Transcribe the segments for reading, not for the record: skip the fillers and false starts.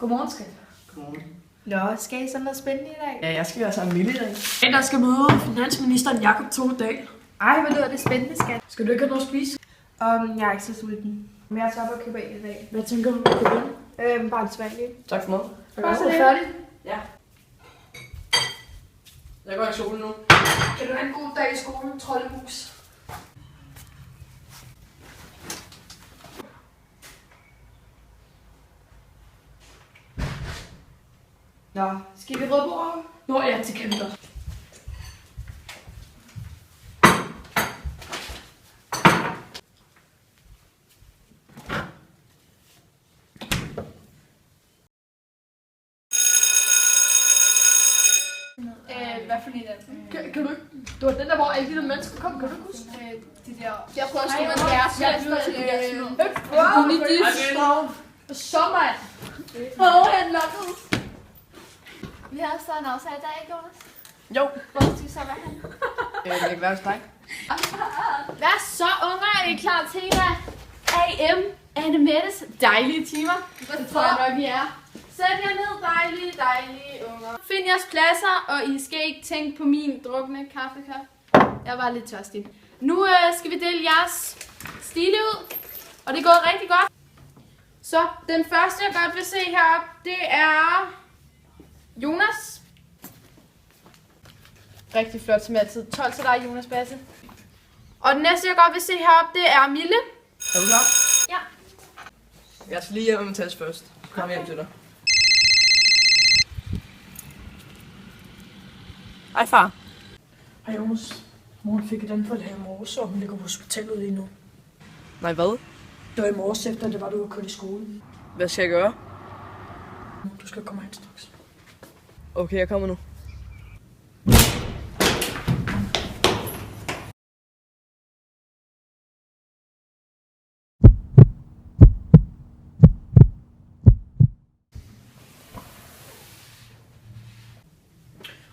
Godmorgen, skat. Godmorgen. Nå, skal I sådan noget spændende i dag? Ja, jeg skal være sammen med Mille i dag. Der skal møde finansministeren Jakob Thordal. Ej, hvor lyder det spændende, skat. Skal du ikke have noget at spise? Jeg er ikke så sulten. Men jeg tager op og køber ind i dag. Hvad tænker du, du kan vinde? Bare en svaglig. Tak for noget. Bare så færdig. Ja. Jeg går i solen nu. Kan du have en god dag i skolen, troldemus? Nå, skal vi røde over? Nå ja, det kan vi godt. Hvad for en af dem? Kan du ikke? Det var den der, hvor alle de der mennesker kom. Kan du ikke huske? De der... Jeg prøver at skrive en herresfest. Så mand! Han lukkede. Vi har stadig en aftale i dag, ikke Jonas? Jo. Hvor skal vi så være hen? Det kan ikke være hos dig. Hvad så, unger? Er I klar til AM? Anne Mettes dejlige timer. Det tror jeg nok, I er. Sæt jer ned, dejlige unger. Find jeres pladser, og I skal ikke tænke på min drukne kaffekop. Jeg var lidt tørstig. Nu skal vi dele jeres stile ud, og det er gået rigtig godt. Så den første, jeg godt vil se heroppe, det er Jonas. Rigtig flot som altid. 12 til dig, Jonas Basse. Og den næste, jeg godt vil se heroppe, det er Mille. Er du klar? Ja. Jeg skal lige hjem med min taske først. Så kommer jeg hjem til dig. Hej far. Hej Jonas. Moren fik et anfald her i morges, og hun ligger på hospitalet lige nu. Nej, hvad? Det var i morges efter, det var du var kørt i skole. Hvad skal jeg gøre? Du skal komme hen straks. Okay, jeg kommer nu.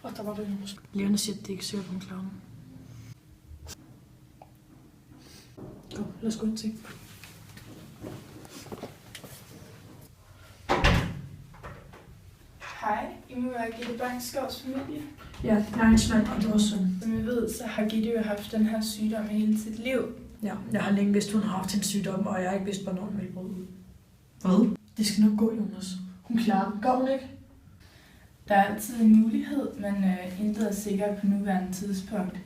Og der var det Jonas. Lærerne siger, at det ikke er sikkert, hun klarer den. Kom, lad os gå ind til. Hej, I må være Gitte Bangsgaards familie. Ja, jeg er hendes mand, og det var sådan. Som I ved, så har Gitte jo haft den her sygdom i hele sit liv. Ja, jeg har længe vidst, hun har haft en sygdom, og jeg har ikke vidst, hvornår den ville bryde ud. Hvad? Det skal nok gå, Jonas. Hun klarer den. Gør hun ikke? Der er altid en mulighed, men intet er sikkert på nuværende tidspunkt.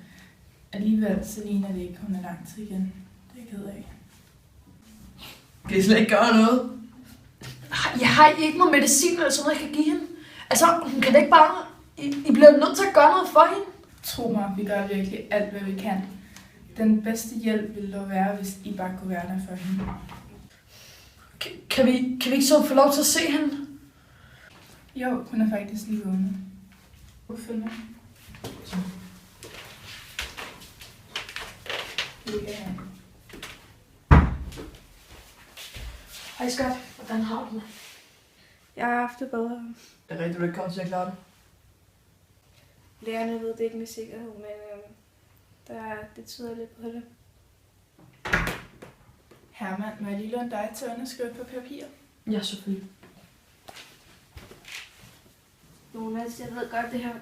Alligevel så ligner det ikke, hun er lang tid igen. Det er jeg ked af. Kan I slet ikke gøre noget? Jeg har ikke noget medicin eller sådan noget, jeg kan give hende. Altså, hun kan da ikke bare... I bliver nødt til at gøre noget for hende. Tro mig, vi gør virkelig alt, hvad vi kan. Den bedste hjælp ville dog være, hvis I bare kunne være der for hende. Kan vi ikke så få lov til at se hende? Jo, hun er faktisk lige vågnet. Følg med. Ja. Hej skat, hvordan har du det? Jeg har haft det bedre. Det er rigtigt, du ikke kommer til at klare det. Lærerne ved det ikke med sikkerhed, men det tyder lidt på det. Herman, må jeg lige låne dig til at underskrive på papir? Ja, selvfølgelig. Jonas, jeg ved godt, det her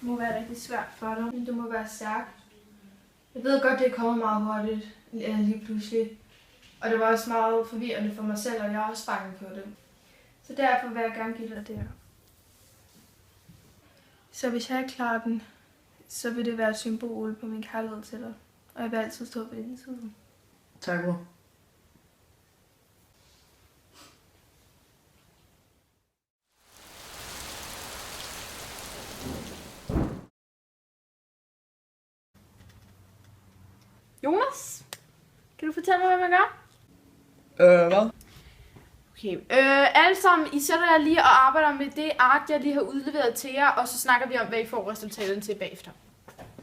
må være rigtig svært for dig, men du må være stærk. Jeg ved godt, det er kommet meget hurtigt, lige pludselig. Og det var også meget forvirrende for mig selv, og jeg er også bange på det. Så derfor vil jeg gerne give dig det her. Så hvis jeg klarer den, så vil det være et symbol på min kærlighed til dig. Og jeg vil altid stå på din side. Tak, mor. Jonas? Kan du fortælle mig, hvad man gør? Hvad? Okay, alle sammen, I sætter jer lige og arbejder med det ark, jeg lige har udleveret til jer, og så snakker vi om, hvad I får resultaterne til bagefter.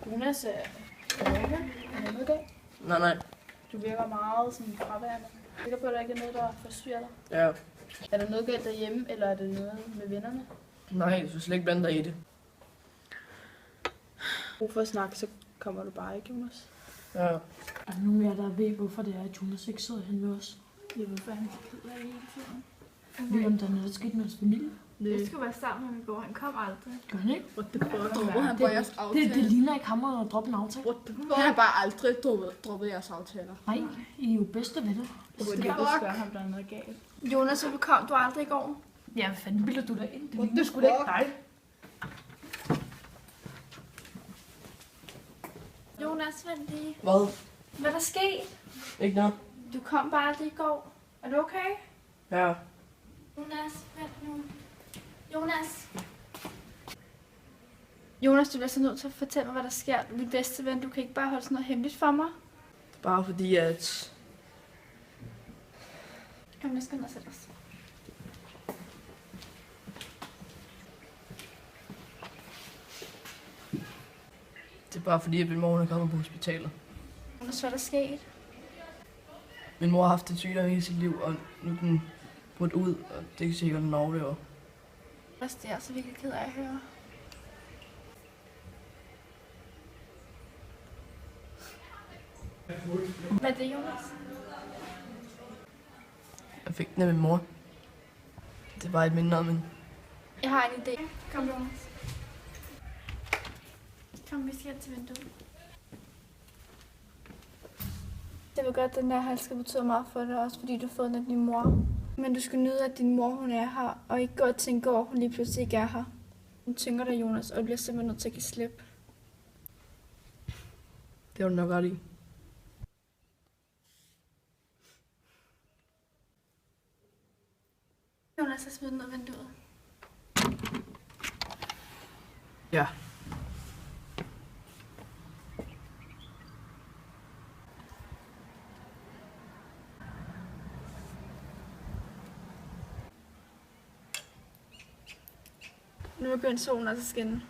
Jonas, er der noget galt? Nej. Du virker meget sådan fraværende. Jeg er sikker på, at der ikke er noget, der forstyrrer dig. Ja. Er der noget galt derhjemme, eller er det noget med vennerne? Nej, du skal slet ikke blande dig i det. Brug for at snakke, så kommer du bare ikke, Jonas. Ja. Er der nogen af jer, der ved, hvorfor det er, at Jonas ikke sidder hen ved os? Jeg ved, hvad han er så ked af hele tiden. Ved du, om der er noget, der skete med hans familie? Jeg skulle være sammen med ham i går. Han kom aldrig. Gør han ikke? What the fuck? Droppede han bare jeres aftale? Det ligner ikke ham at droppe en aftale. What the fuck? Han har bare aldrig droppet jeres aftaler. Nej, I er jo bedste venner. Du burde ikke spørge ham, der er noget galt. Jonas, hvorfor kom du aldrig i går? Ja, hvad fanden bilder du dig ind? Det What ligner the sgu da ikke fuck? dig. Jonas, vent lige. Hvad? Hvad er der sket? Ikke noget? Du kom bare aldrig i går. Er du okay? Ja. Jonas, vent nu. Jonas. Jonas, du bliver så nødt til at fortælle mig, hvad der sker. Du er min bedste ven. Du kan ikke bare holde sådan noget hemmeligt for mig. Bare fordi at... Kom, lad os gå ned og sætte os. Det er bare fordi, at min mor er kommet på hospitalet. Jonas, hvad er der sket? Min mor har haft et sygdom hele sit liv, og nu er den brudt ud, og det kan sikkert den overlever. Det er så virkelig ked af at høre. Hvad er det, Jonas? Jeg fik den af min mor. Det var et minde om en... Jeg har en idé. Kom, Jonas. Kom, vi skal hen til vinduet. Jeg ved godt, at den der halskab betyder meget for dig, også fordi du har fået den af din mor. Men du skal nyde, at din mor hun er her, og ikke gå og tænke over, at hun lige pludselig ikke er her. Hun tynger dig, Jonas, og du bliver simpelthen nødt til at give slip. Det var du nok ret i. Jonas har smidt den ud af vinduet. Ja. Nu begynder solen også at skinne.